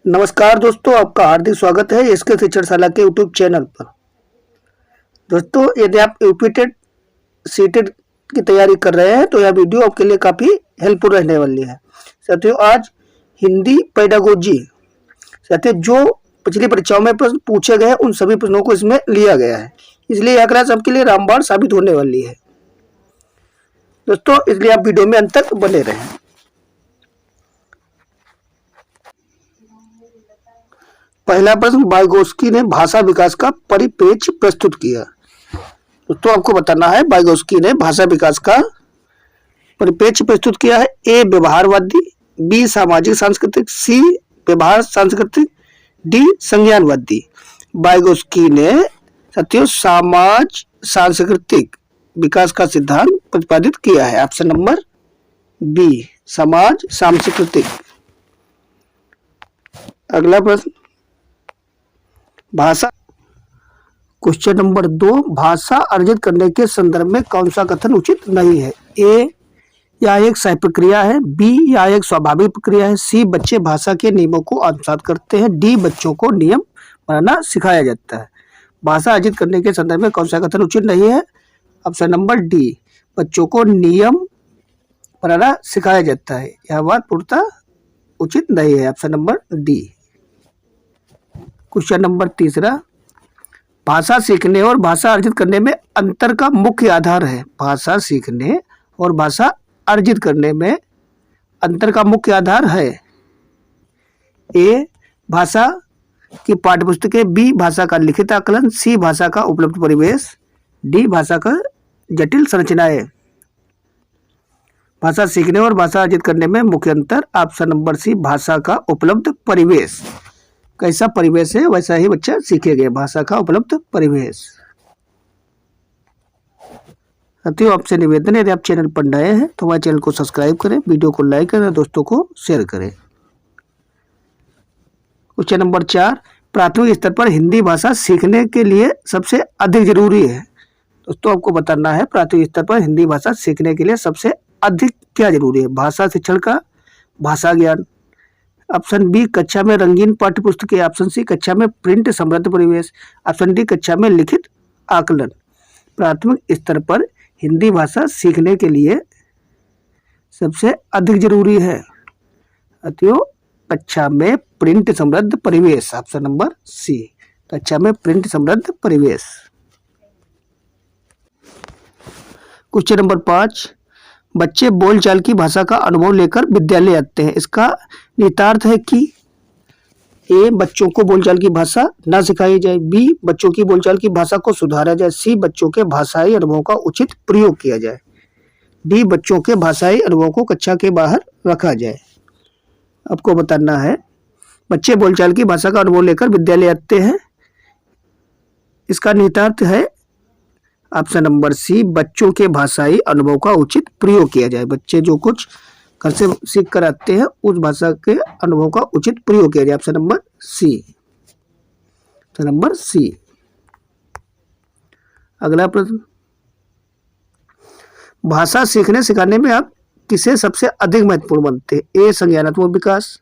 नमस्कार दोस्तों, आपका हार्दिक स्वागत है इसके शिक्षणशाला के यूट्यूब चैनल पर। दोस्तों, यदि आप यूपीटेट सीटेट की तैयारी कर रहे हैं तो यह वीडियो आपके लिए काफ़ी हेल्पफुल रहने वाली है। साथियों, आज हिंदी पेडागोजी साथियों जो पिछली परीक्षाओं में प्रश्न पूछे गए उन सभी प्रश्नों को इसमें लिया गया है, इसलिए यह क्लास आपके लिए रामबाण साबित होने वाली है दोस्तों, इसलिए आप वीडियो में अंत तक बने रहें। पहला प्रश्न, वाइगोस्की ने भाषा विकास का परिप्रेक्ष्य प्रस्तुत किया। तो आपको बताना है वाइगोस्की ने भाषा विकास का परिप्रेक्ष्य प्रस्तुत किया है। ए व्यवहारवादी, बी सामाजिक सांस्कृतिक, सी व्यवहार सांस्कृतिक, डी संज्ञानवादी। वाइगोस्की ने साथियों समाज सांस्कृतिक विकास का सिद्धांत प्रतिपादित किया है। ऑप्शन नंबर बी समाज सांस्कृतिक। अगला प्रश्न, भाषा क्वेश्चन नंबर 2, भाषा अर्जित करने के संदर्भ में कौन सा कथन उचित नहीं है? ए या एक सह प्रक्रिया है, बी या एक स्वाभाविक प्रक्रिया है, सी बच्चे भाषा के नियमों को आत्मसात करते हैं, डी बच्चों को नियम बनाना सिखाया जाता है। भाषा अर्जित करने के संदर्भ में कौन सा कथन उचित नहीं है? ऑप्शन नंबर डी बच्चों को नियम बनाना सिखाया जाता है। यह बात पूर्णतः उचित नहीं है। Option number D. Question number 3, भाषा सीखने और भाषा अर्जित करने में अंतर का मुख्य आधार है। भाषा सीखने और भाषा अर्जित करने में अंतर का मुख्य आधार है। ए भाषा की पाठ्यपुस्तकें, बी भाषा का लिखित आकलन, सी भाषा का उपलब्ध परिवेश, डी भाषा का जटिल संरचनाएं। भाषा सीखने और भाषा अर्जित करने में मुख्य अंतर ऑप्शन नंबर सी भाषा का उपलब्ध परिवेश। कैसा परिवेश है वैसा ही बच्चा सीखेगा, भाषा का उपलब्ध परिवेश। साथियों, आपसे निवेदन है यदि आप चैनल पर नए हैं तो हमारे चैनल को सब्सक्राइब करें, वीडियो को लाइक करें, दोस्तों को शेयर करें। क्वेश्चन नंबर 4, प्राथमिक स्तर पर हिंदी भाषा सीखने के लिए सबसे अधिक जरूरी है। दोस्तों, आपको बताना है प्राथमिक स्तर पर हिंदी भाषा सीखने के लिए सबसे अधिक क्या जरूरी है? भाषा शिक्षण का भाषा ज्ञान, ऑप्शन बी कक्षा में रंगीन पाठ्यपुस्तकें, ऑप्शन सी कक्षा में प्रिंट समृद्ध परिवेश, ऑप्शन डी कक्षा में लिखित आकलन। प्राथमिक स्तर पर हिंदी भाषा सीखने के लिए सबसे अधिक जरूरी है साथियों कक्षा में प्रिंट समृद्ध परिवेश। ऑप्शन नंबर सी कक्षा में प्रिंट समृद्ध परिवेश। क्वेश्चन नंबर 5, बच्चे बोलचाल की भाषा का अनुभव लेकर विद्यालय आते हैं। इसका निहितार्थ है कि ए बच्चों को बोलचाल की भाषा न सिखाई जाए, बी बच्चों की बोलचाल की भाषा को सुधारा जाए, सी बच्चों के भाषाई अनुभव का उचित प्रयोग किया जाए, डी बच्चों के भाषाई अनुभव को कक्षा के बाहर रखा जाए। आपको बताना है बच्चे बोलचाल की भाषा का अनुभव लेकर विद्यालय आते हैं। इसका निहितार्थ है ऑप्शन नंबर सी बच्चों के भाषाई अनुभव का उचित प्रयोग किया जाए। बच्चे जो कुछ घर से सीख कर आते हैं उस भाषा के अनुभव का उचित प्रयोग किया जाए। Option number C. Option number C. अगला प्रश्न, भाषा सीखने सिखाने में आप किसे सबसे अधिक महत्वपूर्ण मानते हैं? ए संज्ञानात्मक विकास,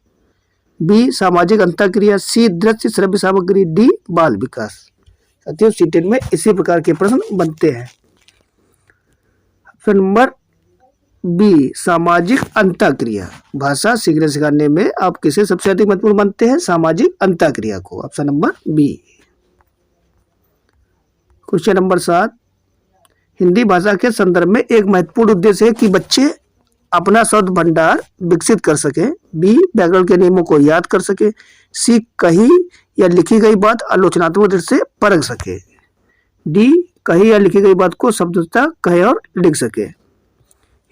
बी सामाजिक अंतःक्रिया, सी दृश्य श्रव्य सामग्री, डी बाल विकास। साथियों, सीटेट में इसी प्रकार के प्रश्न बनते हैं। ऑप्शन नंबर बी सामाजिक अंतःक्रिया। भाषा सीखने सिखाने में आप किसे सबसे अधिक महत्वपूर्ण मानते हैं? सामाजिक अंतःक्रिया को। Option number B. Question number 7, Hindi भाषा के संदर्भ में एक महत्वपूर्ण उद्देश्य है कि बच्चे अपना शब्द भंडार विकसित कर सके, बी व्याकरण के नियमों को याद कर सके, सी कही या लिखी गई बात आलोचनात्मक दृष्टि से परख सके, डी कही या लिखी गई बात को शब्दतः कहे और लिख सके।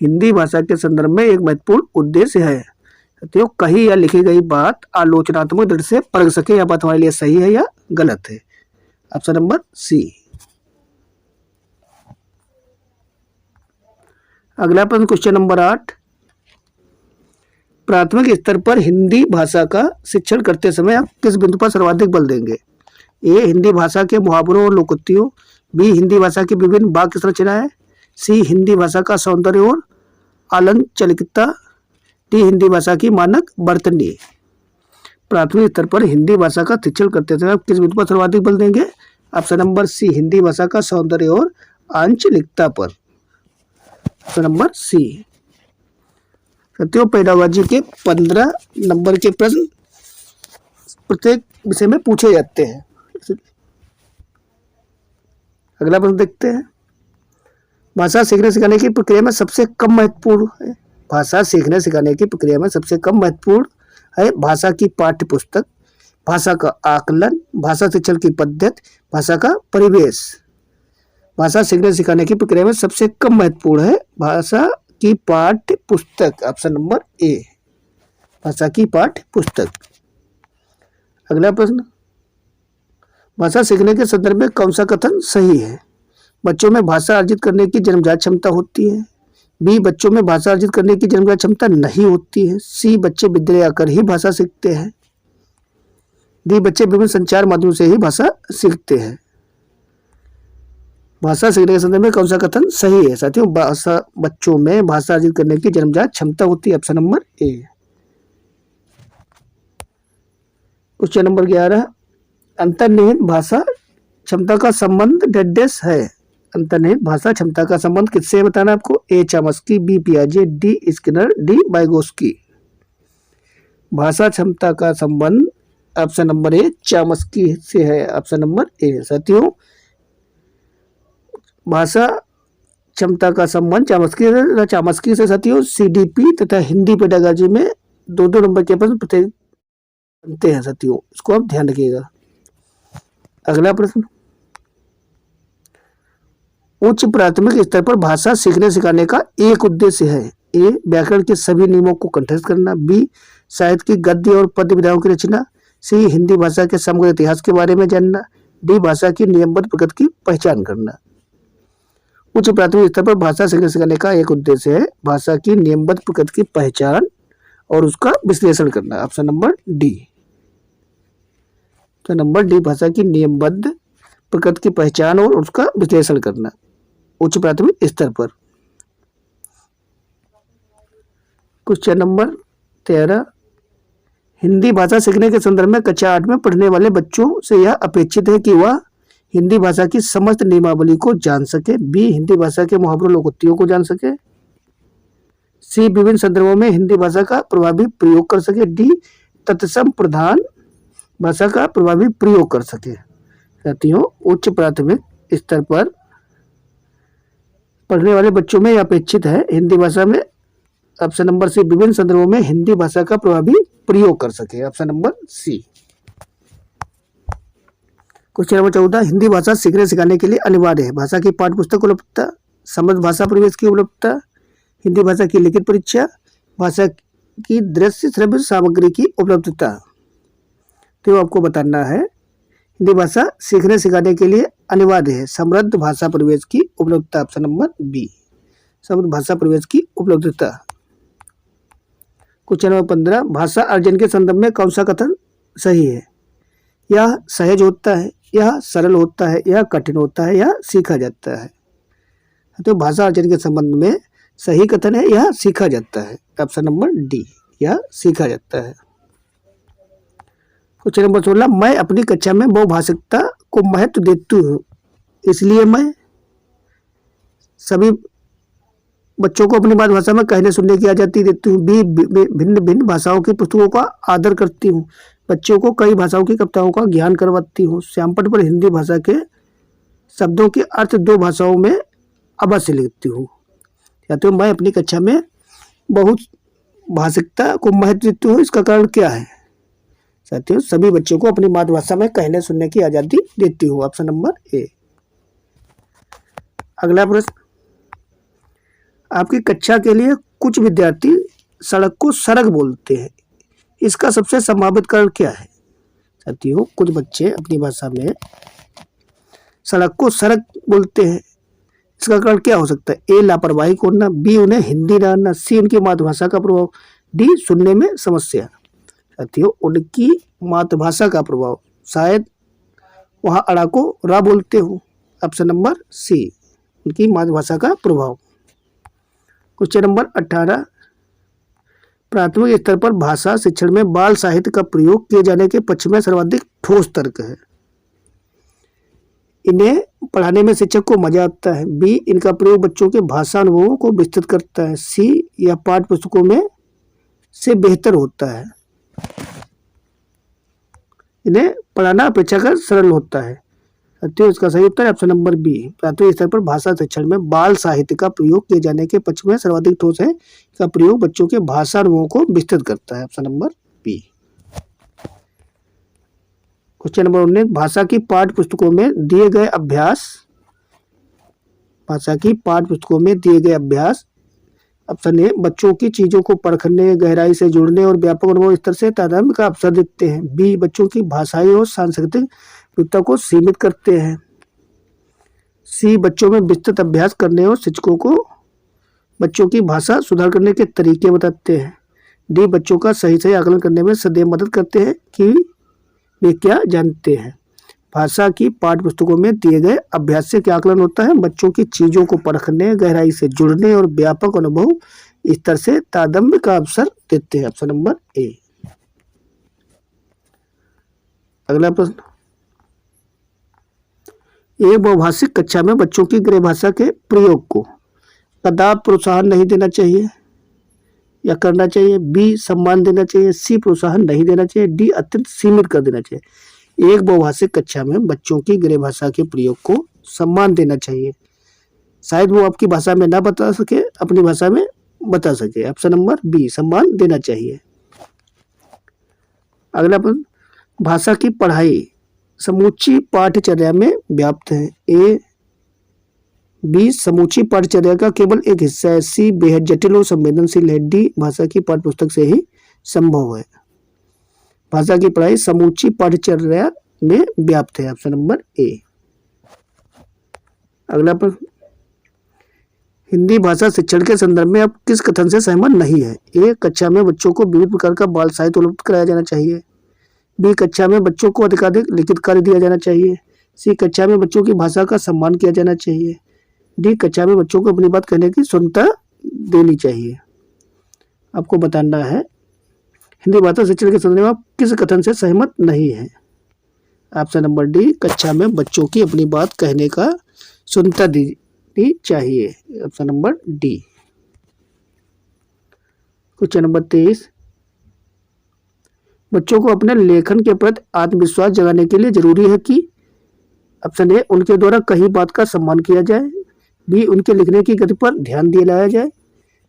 हिंदी भाषा के संदर्भ में एक महत्वपूर्ण उद्देश्य है साथियों कही या लिखी गई बात आलोचनात्मक दृष्टि से परख सके। यह बात हमारे लिए सही है या गलत है? Option number C. अगला प्रश्न क्वेश्चन नंबर 8, प्राथमिक स्तर पर हिंदी भाषा का शिक्षण करते समय आप किस बिंदु पर सर्वाधिक बल देंगे? ए हिंदी भाषा के मुहावरों और लोकोक्तियों, बी हिंदी भाषा की विभिन्न वाक्य संरचनाएं, सी हिंदी भाषा का सौंदर्य और आलंचलिकता, डी हिंदी भाषा की मानक वर्तनी। प्राथमिक स्तर पर हिंदी भाषा का शिक्षण करते थे। आप किस बिंदु पर सर्वाधिक बल देंगे? ऑप्शन नंबर सी, हिंदी भाषा का सौंदर्य और आंचलिकता पर। Option number C. साथियों, पेडागोजी के 15 नंबर के प्रश्न प्रत्येक विषय में पूछे जाते हैं। अगला प्रश्न देखते हैं। भाषा सीखने सिखाने की प्रक्रिया में सबसे कम महत्वपूर्ण है। भाषा सीखने सिखाने की प्रक्रिया में सबसे कम महत्वपूर्ण है भाषा की पाठ्य पुस्तक, भाषा का आकलन, भाषा शिक्षण की पद्धति, भाषा का परिवेश। भाषा सीखने सिखाने की प्रक्रिया में सबसे कम महत्वपूर्ण है भाषा की पाठ्य पुस्तक। ऑप्शन नंबर ए, भाषा की पाठ्य पुस्तक। अगला प्रश्न, भाषा सीखने के संदर्भ में कौन सा कथन सही है? बच्चों में भाषा अर्जित करने की जन्मजात क्षमता होती है। बी, बच्चों में भाषा अर्जित करने की जन्मजात क्षमता नहीं होती है। सी, बच्चे विद्यालय आकर ही भाषा सीखते हैं। डी, बच्चे विभिन्न संचार माध्यमों से ही भाषा सीखते हैं। भाषा सीखने के संदर्भ में कौन सा कथन सही है? साथियों, बच्चों में भाषा अर्जित करने की जन्मजात क्षमता होती है। Option number A. Question number 11, अंतर्निहित भाषा क्षमता का संबंध डेस है। अंतर्निहित भाषा क्षमता का संबंध किससे बताना आपको? ए, चामस्की, बी, पियाजे, डी, स्किनर, डी, वाइगोस्की। भाषा क्षमता का संबंध ऑप्शन नंबर ए, चामस्की से है। Option number A. साथियों, भाषा क्षमता का संबंध चामस्की से साथियों सीडीपी तथा हिंदी पेडागोजी में 2-2 नंबर के प्रश्न प्रत्येक बनते हैं। साथियों, इसको आप ध्यान रखिएगा। अगला प्रश्न, उच्च प्राथमिक स्तर पर भाषा सीखने सिखाने का एक उद्देश्य है। ए, व्याकरण के सभी नियमों को कंठस्थ करना। बी, साहित्य की गद्य और पद्य विधाओं की रचना। सी, हिंदी भाषा के समग्र इतिहास के बारे में जानना। डी, भाषा की नियमबद्ध प्रकृति की पहचान करना। उच्च प्राथमिक स्तर पर भाषा सीखने सिखाने का एक उद्देश्य है भाषा की नियमबद्ध प्रकृति की पहचान और उसका विश्लेषण करना। Option number D. तो नंबर डी, भाषा की नियमबद्ध प्रकृति की पहचान और उसका विश्लेषण करना उच्च प्राथमिक स्तर पर। क्वेश्चन नंबर 13, हिंदी भाषा सीखने के संदर्भ में कक्षा 8 में पढ़ने वाले बच्चों से यह अपेक्षित है कि वह हिंदी भाषा की समस्त नियमावली को जान सके। बी, हिंदी भाषा के मुहावरों लोकोक्तियों को जान सके। सी, विभिन्न संदर्भों में हिंदी भाषा का प्रभावी प्रयोग कर सके। डी, तत्सम प्रधान भाषा का प्रभावी प्रयोग कर सके। साथियों, उच्च प्राथमिक स्तर पर पढ़ने वाले बच्चों में यह अपेक्षित है हिंदी भाषा में ऑप्शन नंबर सी, विभिन्न संदर्भों में हिंदी भाषा का प्रभावी प्रयोग कर सके। Option number C. Question number 14, Hindi भाषा सीखने सिखाने के लिए अनिवार्य है भाषा की पाठ्य पुस्तक उपलब्धता, समृद्ध भाषा परिवेश की उपलब्धता, हिंदी भाषा की लिखित परीक्षा, भाषा की दृश्य श्रव्य सामग्री की उपलब्धता। तो आपको बताना है हिंदी भाषा सीखने सिखाने के लिए अनिवार्य है समृद्ध भाषा परिवेश की उपलब्धता। ऑप्शन नंबर बी, समृद्ध भाषा परिवेश की उपलब्धता। क्वेश्चन नंबर 15, भाषा अर्जन के संदर्भ में कौन सा कथन सही है? यह सहज होता है, यह सरल होता है, यह कठिन होता है, यह सीखा जाता है। तो भाषा अर्जन के संबंध में सही कथन है यह सीखा जाता है। ऑप्शन नंबर डी, यह सीखा जाता है। क्वेश्चन नंबर 16, मैं अपनी कक्षा में बहुभाषिकता को महत्व देती हूँ, इसलिए मैं सभी बच्चों को अपनी मातृभाषा में कहने सुनने की आज़ादी देती हूँ। बी, भिन्न भिन्न भाषाओं की पुस्तकों का आदर करती हूँ, बच्चों को कई भाषाओं की कविताओं का ज्ञान करवाती हूँ, श्यामपट्ट पर हिंदी भाषा के शब्दों के अर्थ 2 भाषाओं में अवश्य लिखती हूँ। या तो मैं अपनी कक्षा में बहुत भाषिकता को महत्व देती हूँ, इसका कारण क्या है? साथियों, सभी बच्चों को अपनी मातृभाषा में कहने सुनने की आज़ादी देती हूँ। Option number A. अगला प्रश्न, आपकी कक्षा के लिए कुछ विद्यार्थी सड़क को सड़क बोलते हैं, इसका सबसे संभावित कारण क्या है? साथियों, कुछ बच्चे अपनी भाषा में सड़क को सड़क बोलते हैं, इसका कारण क्या हो सकता है? ए, लापरवाही करना, बी, उन्हें हिंदी ना आना, सी, उनकी मातृभाषा का प्रभाव, डी, सुनने में समस्या। साथियों, उनकी मातृभाषा का प्रभाव, शायद वहाँ अड़ा को रा बोलते हो। ऑप्शन नंबर सी, उनकी मातृभाषा का प्रभाव। क्वेश्चन नंबर 18, प्राथमिक स्तर पर भाषा शिक्षण में बाल साहित्य का प्रयोग किए जाने के पक्ष में सर्वाधिक ठोस तर्क है। इन्हें पढ़ाने में शिक्षक को मजा आता है। बी, इनका प्रयोग बच्चों के भाषा अनुभवों को विस्तृत करता है। सी, यह पाठ्य पुस्तकों में से बेहतर होता है। इन्हें पढ़ाना अपेक्षाकृत सरल होता है। तो इसका सही उत्तर है ऑप्शन नंबर बी। प्राथमिक स्तर पर भाषा शिक्षण में बाल साहित्य का प्रयोग किए जाने के पक्ष में सर्वाधिक ठोस है। इसका प्रयोग बच्चों के भाषा अनुभवों को विस्तृत करता है। Option number B. Question number 19, भाषा की पाठ्य पुस्तकों में दिए गए अभ्यास। भाषा की पाठ्य पुस्तकों में दिए गए अभ्यास। ऑप्शन ए, बच्चों की चीजों को परखने, गहराई से जुड़ने और व्यापक अनुभव स्तर से तादात्म्य का अवसर देते हैं। बी, बच्चों की भाषाई और सांस्कृतिक विविधता को सीमित करते हैं। सी, बच्चों में विस्तृत अभ्यास करने और शिक्षकों को बच्चों की भाषा सुधार करने के तरीके बताते हैं। डी, बच्चों का सही आकलन करने में सदैव मदद करते हैं कि वे क्या जानते हैं। भाषा की पाठ्य पुस्तकों में दिए गए अभ्यास से क्या आकलन होता है? बच्चों की चीजों को परखने, गहराई से जुड़ने और व्यापक अनुभव स्तर से तादात्म्य का अवसर देते हैं। Option number A. अगला प्रश्न, एक बहुभाषिक कक्षा में बच्चों की गृह भाषा के प्रयोग को कदापि प्रोत्साहन नहीं देना चाहिए या करना चाहिए। बी, सम्मान देना चाहिए। सी, प्रोत्साहन नहीं देना चाहिए। डी, अत्यंत सीमित कर देना चाहिए। एक बहुभाषिक कक्षा में बच्चों की गृह भाषा के प्रयोग को सम्मान देना चाहिए। शायद वो आपकी भाषा में ना बता सके, अपनी भाषा में बता सके। ऑप्शन नंबर बी, सम्मान देना चाहिए। अगला प्रश्न, भाषा की पढ़ाई समूची पाठ्यचर्या में व्याप्त है। ए, बी, समूची पाठ्यचर्या का केवल एक हिस्सा है। सी, बेहद जटिल और संवेदनशील है। डी, भाषा की पाठ्य पुस्तक से ही संभव है। भाषा की पढ़ाई समूची पाठ्यचर्या में व्याप्त है। Option number A. अगला प्रश्न, हिंदी भाषा शिक्षण के संदर्भ में आप किस कथन से सहमत नहीं है? ए, कक्षा में बच्चों को विविध प्रकार का बाल साहित्य उपलब्ध कराया जाना चाहिए। बी, कक्षा में बच्चों को अधिकाधिक लिखित कार्य दिया जाना चाहिए। सी, कक्षा में बच्चों की भाषा का सम्मान किया जाना चाहिए। डी, कक्षा में बच्चों को अपनी बात कहने की स्वतंत्रता देनी चाहिए। आपको बताना है हिंदी भाषा शिक्षण के संदर्भ में आप किस कथन से सहमत नहीं है। ऑप्शन नंबर डी, कक्षा में बच्चों की अपनी बात कहने का स्वतंत्रता देनी चाहिए। Option number D. Question number 23, बच्चों को अपने लेखन के प्रति आत्मविश्वास जगाने के लिए जरूरी है कि ऑप्शन ए, उनके द्वारा कही बात का सम्मान किया जाए। बी, उनके लिखने की गति पर ध्यान दिया जाए।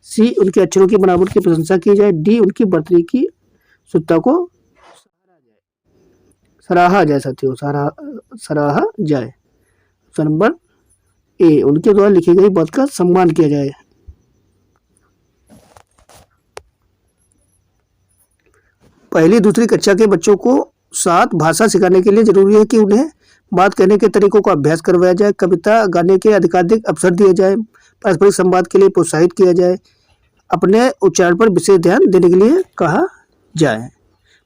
सी, उनके अक्षरों की बनावट की प्रशंसा की जाए। डी, उनकी वर्तनी की शुद्धता को सराहा जाए। साथियों, सराहा जाए। ऑप्शन नंबर ए, उनके द्वारा लिखी गई बात का सम्मान किया जाए। पहली दूसरी कक्षा के बच्चों को साथ भाषा सिखाने के लिए जरूरी है कि उन्हें बात कहने के तरीकों का अभ्यास करवाया जाए, कविता गाने के अधिकाधिक अवसर दिए जाए, पारस्परिक संवाद के लिए प्रोत्साहित किया जाए, अपने उच्चारण पर विशेष ध्यान देने के लिए कहा जाए।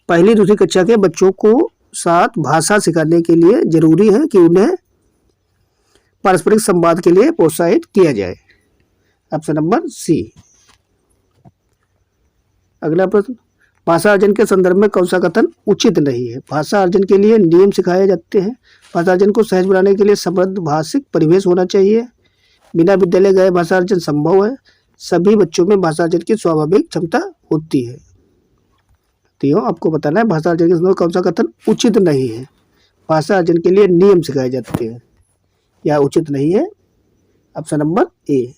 पहली दूसरी कक्षा के बच्चों को साथ भाषा सिखाने के लिए जरूरी है कि उन्हें पारस्परिक संवाद के लिए प्रोत्साहित किया जाए। Option number C. अगला प्रश्न, भाषा अर्जन के संदर्भ में कौन सा कथन उचित नहीं है? भाषा अर्जन के लिए नियम सिखाए जाते हैं। भाषा अर्जन को सहज बनाने के लिए समृद्ध भाषिक परिवेश होना चाहिए। बिना विद्यालय गए भाषा अर्जन संभव है। सभी बच्चों में भाषा अर्जन की स्वाभाविक क्षमता होती है। तो आपको बताना है भाषा अर्जन के संदर्भ में कौन सा कथन उचित नहीं है। भाषा अर्जन के लिए नियम सिखाए जाते हैं या उचित नहीं है। Option number A.